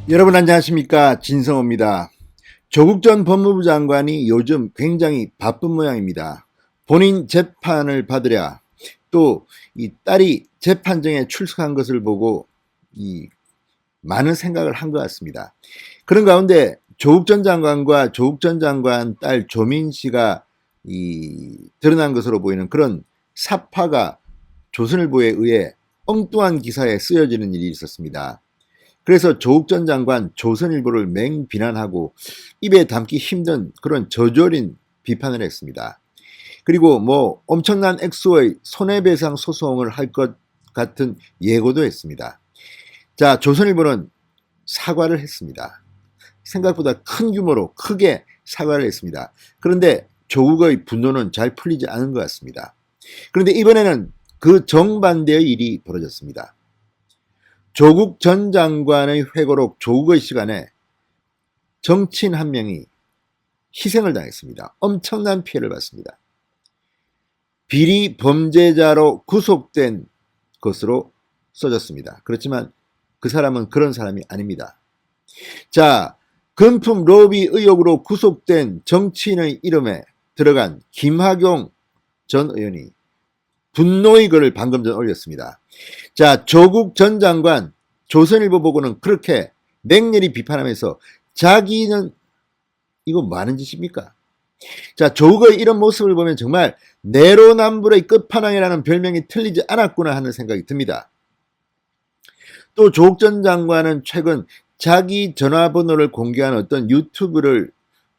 여러분 안녕하십니까, 진성호입니다. 조국 전 법무부 장관이 요즘 굉장히 바쁜 모양입니다. 본인 재판을 받으랴 또 이 딸이 재판정에 출석한 것을 보고 많은 생각을 한 것 같습니다. 그런 가운데 조국 전 장관과 조국 전 장관 딸 조민 씨가 드러난 것으로 보이는 그런 사파가 조선일보에 의해 엉뚱한 기사에 쓰여지는 일이 있었습니다. 그래서 조국 전 장관 조선일보를 맹비난하고 입에 담기 힘든 그런 저조린 비판을 했습니다. 그리고 엄청난 액수의 손해배상 소송을 할 것 같은 예고도 했습니다. 자, 조선일보는 사과를 했습니다. 생각보다 큰 규모로 크게 사과를 했습니다. 그런데 조국의 분노는 잘 풀리지 않은 것 같습니다. 그런데 이번에는 그 정반대의 일이 벌어졌습니다. 조국 전 장관의 회고록 조국의 시간에 정치인 한 명이 희생을 당했습니다. 엄청난 피해를 받습니다. 비리 범죄자로 구속된 것으로 써졌습니다. 그렇지만 그 사람은 그런 사람이 아닙니다. 자, 금품 로비 의혹으로 구속된 정치인의 이름에 들어간 김학용 전 의원이 분노의 글을 방금 전 올렸습니다. 자, 조국 전 장관 조선일보 보고는 그렇게 맹렬히 비판하면서 자기는 이거 뭐 하는 짓입니까? 자, 조국의 이런 모습을 보면 정말 내로남불의 끝판왕이라는 별명이 틀리지 않았구나 하는 생각이 듭니다. 또 조국 전 장관은 최근 자기 전화번호를 공개한 어떤 유튜브를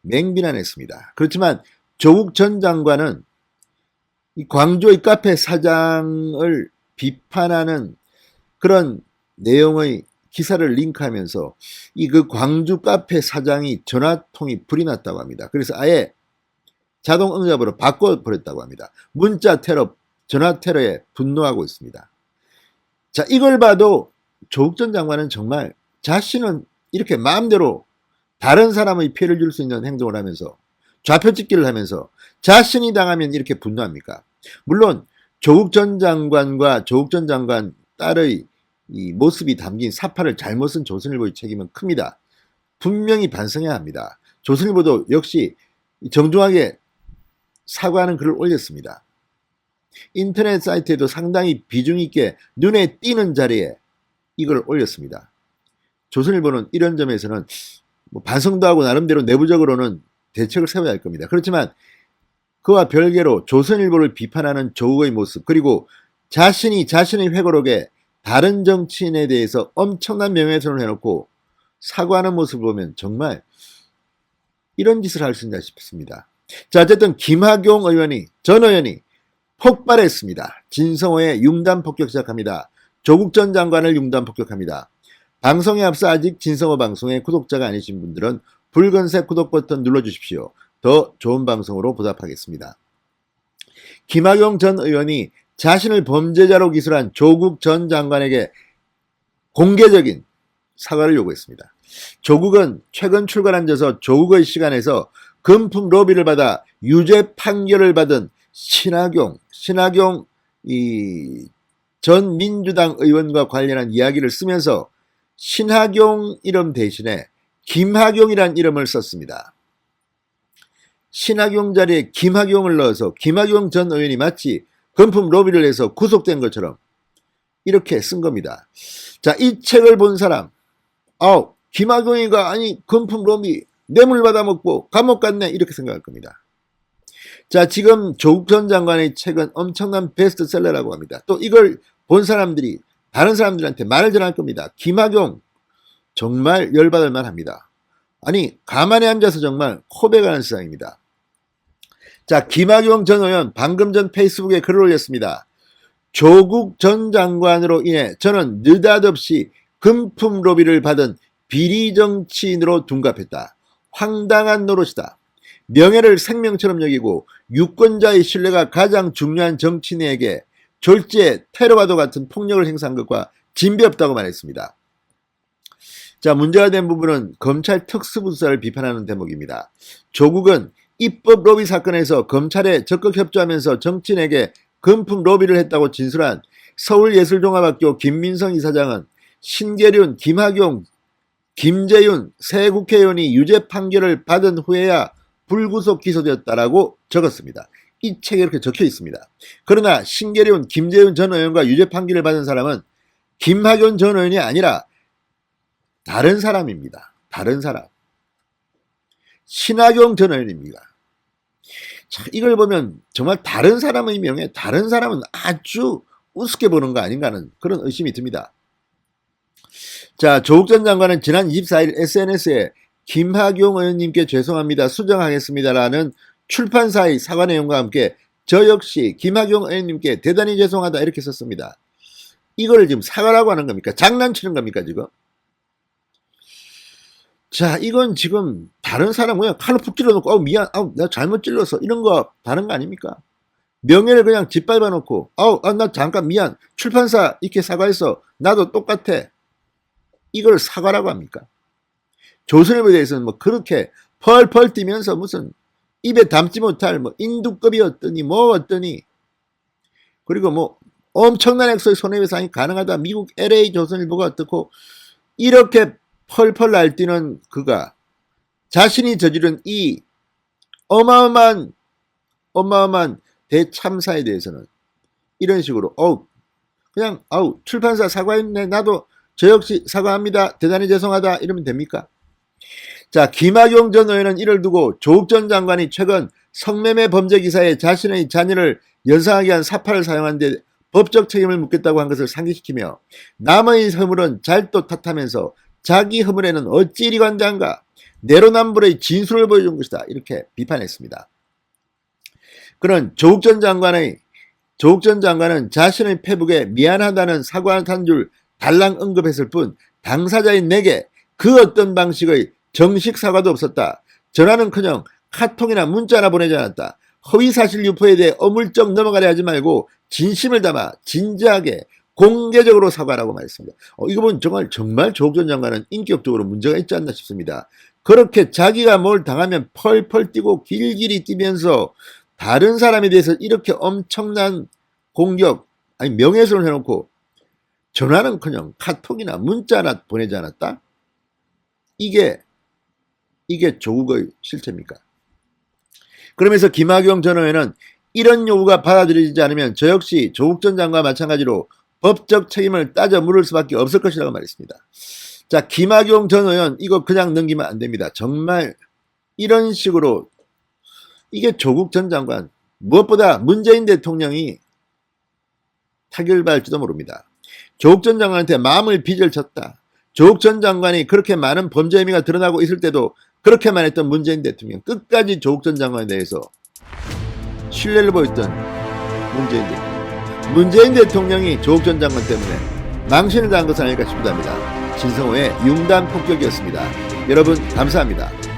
맹비난했습니다. 그렇지만 조국 전 장관은 이 광주의 카페 사장을 비판하는 그런 내용의 기사를 링크하면서 그 광주 카페 사장이 전화통이 불이 났다고 합니다. 그래서 아예 자동 응답으로 바꿔버렸다고 합니다. 문자 테러, 전화 테러에 분노하고 있습니다. 자, 이걸 봐도 조국 전 장관은 정말 자신은 이렇게 마음대로 다른 사람의 피해를 줄 수 있는 행동을 하면서 좌표찍기를 하면서 자신이 당하면 이렇게 분노합니까? 물론 조국 전 장관과 조국 전 장관 딸의 이 모습이 담긴 사파를 잘못 쓴 조선일보의 책임은 큽니다. 분명히 반성해야 합니다. 조선일보도 역시 정중하게 사과하는 글을 올렸습니다. 인터넷 사이트에도 상당히 비중 있게 눈에 띄는 자리에 이걸 올렸습니다. 조선일보는 이런 점에서는 반성도 하고 나름대로 내부적으로는 대책을 세워야 할 겁니다. 그렇지만 그와 별개로 조선일보를 비판하는 조국의 모습, 그리고 자신이 자신의 회고록에 다른 정치인에 대해서 엄청난 명예훼손을 해놓고 사과하는 모습을 보면 정말 이런 짓을 할 수 있나 싶습니다. 자, 어쨌든 김학용 전 의원이 폭발했습니다. 진성호의 융단 폭격 시작합니다. 조국 전 장관을 융단 폭격합니다. 방송에 앞서 아직 진성호 방송의 구독자가 아니신 분들은 붉은색 구독 버튼 눌러주십시오. 더 좋은 방송으로 보답하겠습니다. 김학용 전 의원이 자신을 범죄자로 기술한 조국 전 장관에게 공개적인 사과를 요구했습니다. 조국은 최근 출간한져서 조국의 시간에서 금품 로비를 받아 유죄 판결을 받은 신학용 전 민주당 의원과 관련한 이야기를 쓰면서 신학용 이름 대신에 김학용이란 이름을 썼습니다. 신학용 자리에 김학용을 넣어서 김학용 전 의원이 마치 금품 로비를 해서 구속된 것처럼 이렇게 쓴 겁니다. 자, 이 책을 본 사람, 김학용이가 아니 금품 로비 뇌물 받아먹고 감옥 갔네 이렇게 생각할 겁니다. 자, 지금 조국 전 장관의 책은 엄청난 베스트셀러라고 합니다. 또 이걸 본 사람들이 다른 사람들한테 말을 전할 겁니다. 김학용 정말 열받을 만합니다. 아니 가만히 앉아서 정말 코백하는 세상입니다. 자, 김학용 전 의원 방금 전 페이스북에 글을 올렸습니다. 조국 전 장관으로 인해 저는 느닷없이 금품 로비를 받은 비리 정치인으로 둔갑했다. 황당한 노릇이다. 명예를 생명처럼 여기고 유권자의 신뢰가 가장 중요한 정치인에게 졸지에 테러와도 같은 폭력을 행사한 것과 진배 없다고 말했습니다. 자, 문제가 된 부분은 검찰 특수부수사를 비판하는 대목입니다. 조국은 입법 로비 사건에서 검찰에 적극 협조하면서 정치인에게 금품 로비를 했다고 진술한 서울예술종합학교 김민성 이사장은 신계륜, 김학용 김재윤 새 국회의원이 유죄 판결을 받은 후에야 불구속 기소되었다라고 적었습니다. 이 책에 이렇게 적혀 있습니다. 그러나 신계리온 김재윤 전 의원과 유죄 판결을 받은 사람은 김학용 전 의원이 아니라 다른 사람입니다. 다른 사람. 신학용 전 의원입니다. 자, 이걸 보면 정말 다른 사람의 명예, 다른 사람은 아주 우습게 보는 거 아닌가 하는 그런 의심이 듭니다. 자, 조국 전 장관은 지난 24일 SNS에 김학용 의원님께 죄송합니다. 수정하겠습니다라는 출판사의 사과 내용과 함께 저 역시 김학용 의원님께 대단히 죄송하다 이렇게 썼습니다. 이걸 지금 사과라고 하는 겁니까? 장난치는 겁니까 지금? 자, 이건 지금 다른 사람 그냥 칼로 푹 찔러놓고 미안, 나 잘못 찔렀어 이런 거 다른 거 아닙니까? 명예를 그냥 짓밟아 놓고 나 잠깐 미안, 출판사 이렇게 사과했어, 나도 똑같아, 이걸 사과라고 합니까? 조선일보에 대해서는 뭐 그렇게 펄펄 뛰면서 무슨 입에 담지 못할 뭐 인두급이었더니 뭐 어떠니, 그리고 뭐 엄청난 액수의 손해배상이 가능하다, 미국 LA 조선일보가 어떻고, 이렇게 펄펄 날뛰는 그가 자신이 저지른 이 어마어마한 대참사에 대해서는 이런 식으로 그냥 출판사 사과했네, 나도 저 역시 사과합니다, 대단히 죄송하다 이러면 됩니까? 자, 김학용 전 의원은 이를 두고 조국 전 장관이 최근 성매매 범죄 기사에 자신의 자녀를 연상하게 한 사파를 사용한 데 법적 책임을 묻겠다고 한 것을 상기시키며 남의 허물은 잘도 탓하면서 자기 허물에는 어찌 이리 관대한가, 내로남불의 진술을 보여준 것이다 이렇게 비판했습니다. 그는 조국 전 장관은 자신의 페북에 미안하다는 사과한 줄 달랑 언급했을 뿐 당사자인 내게 그 어떤 방식의 정식 사과도 없었다. 전화는커녕 카톡이나 문자나 보내지 않았다. 허위사실 유포에 대해 어물쩍 넘어가려 하지 말고 진심을 담아 진지하게 공개적으로 사과라고 말했습니다. 이거 보면 정말 조국 전 장관은 인격적으로 문제가 있지 않나 싶습니다. 그렇게 자기가 뭘 당하면 펄펄 뛰고 길길이 뛰면서 다른 사람에 대해서 이렇게 엄청난 공격, 아니 명예훼손을 해놓고 전화는커녕 카톡이나 문자나 보내지 않았다? 이게 조국의 실체입니까? 그러면서 김학용 전 의원은 이런 요구가 받아들여지지 않으면 저 역시 조국 전 장관과 마찬가지로 법적 책임을 따져 물을 수밖에 없을 것이라고 말했습니다. 자, 김학용 전 의원 이거 그냥 넘기면 안 됩니다. 정말 이런 식으로 이게 조국 전 장관, 무엇보다 문재인 대통령이 타결받을지도 모릅니다. 조국 전 장관한테 마음을 빚을 졌다. 조국 전 장관이 그렇게 많은 범죄 혐의가 드러나고 있을 때도 그렇게만 했던 문재인 대통령, 끝까지 조국 전 장관에 대해서 신뢰를 보였던 문재인 대통령이 조국 전 장관 때문에 망신을 당한 것은 아닐까 싶습니다. 진성호의 융단 폭격이었습니다. 여러분 감사합니다.